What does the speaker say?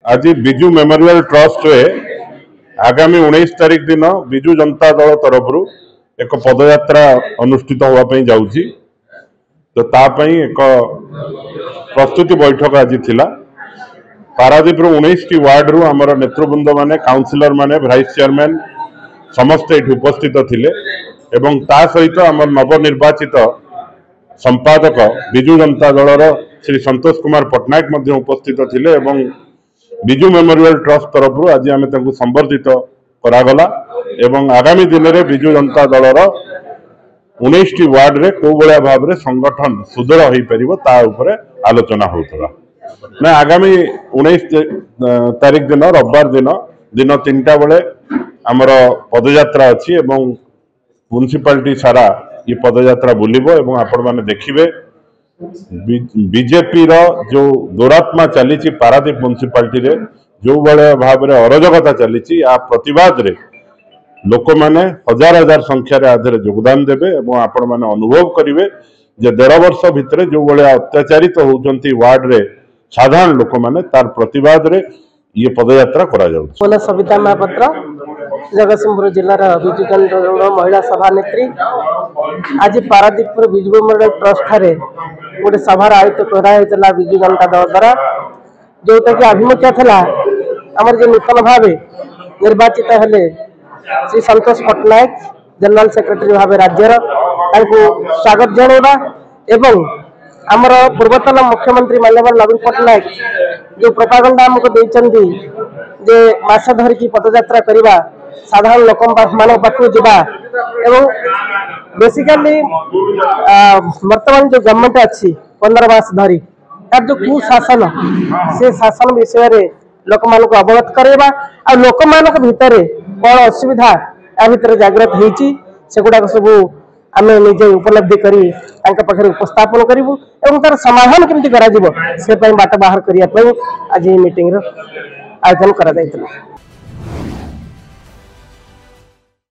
आज Biju memorial trust रे आगामी 19 तारीख दिन विजु जनता दल तरफ एक पदयात्रा अनुष्ठित होगापी जाऊँगी। तो तापाई एक प्रस्तुति बैठक आज थिला। पारादीप 19 वार्ड रु आमर नेतृवृंद माने काउंसिलर माने भाइस चेयरमैन समस्ते ये उपस्थित थिले एवं ता सहित आमर नवनिर्वाचित संपादक विजु जनता दलर श्री संतोष कुमार पट्टनायक मध्य उपस्थित थिले एवं विजु मेमोरियल ट्रस्ट तरफ आज आम संबर्धित करागला एवं आगामी दिन में विजु जनता दलर 19 वार्ड रे को बलिया भाव में संगठन सुदृढ़ हो पार आलोचना होता ना। आगामी 19 तारीख दिन रविवार दिन दिन 3टा बेले आमर पदयात्रा अच्छी एवं म्युनिसिपालिटी सारा ये पदयात्रा बुलिबो एवं आपण माने देखिबे बीजेपी रो जो दुरात्मा चली पारादीप म्युनिसिपालिटी रे जो बड़े भाव में अराजकता चली आ प्रतिवाद रे लोक माने हजार हजार संख्यार आधे योगदान देवे एवं आपण माने अनुभव करिवे जे 1.5 वर्ष भितर जो बड़े अत्याचारित होउचंती वार्ड रे साधारण लोक माने तार प्रतिवाद रे ये पदयात्रा करा जाउछ। सविता महापात्र जगतसिंहपुर जिलार विजु जनता दल महिला सभानेत्री आज पारादीपुर विजु मेमोरियल ट्रस्ट ठारे गोटे सभार आयोजित कराइला विजु जनता दल द्वारा जोटा कि आभिमुख्य था आमर जो नूतन भाव निर्वाचित हेले श्री संतोष पट्टनायक जनरल सेक्रेटरी भाव राज्यर स्वागत जनवा एवं आमर पूर्वतन मुख्यमंत्री माननीय नवीन पट्टनायक जो प्रोपागंडा आमको देइचंदी जे मास धरिकी पदयात्रा करवा साधारण लोक मान पाखु जा एवं बेसिकली वर्तमान जो गवर्नमेंट अच्छी 15 मास धरी तार जो कुशासन से शासन विषय रे लोक मान को अवगत करवा आ लोक मान भितर कौन असुविधा या भितर जागृत होती सेगुड़ा सब आम निजे उपलब्धि करी पाखे उपस्थापन करूँ और तार समाधान केमती करा से बाट बाहर करने आज मीटिंग आयोजन करा।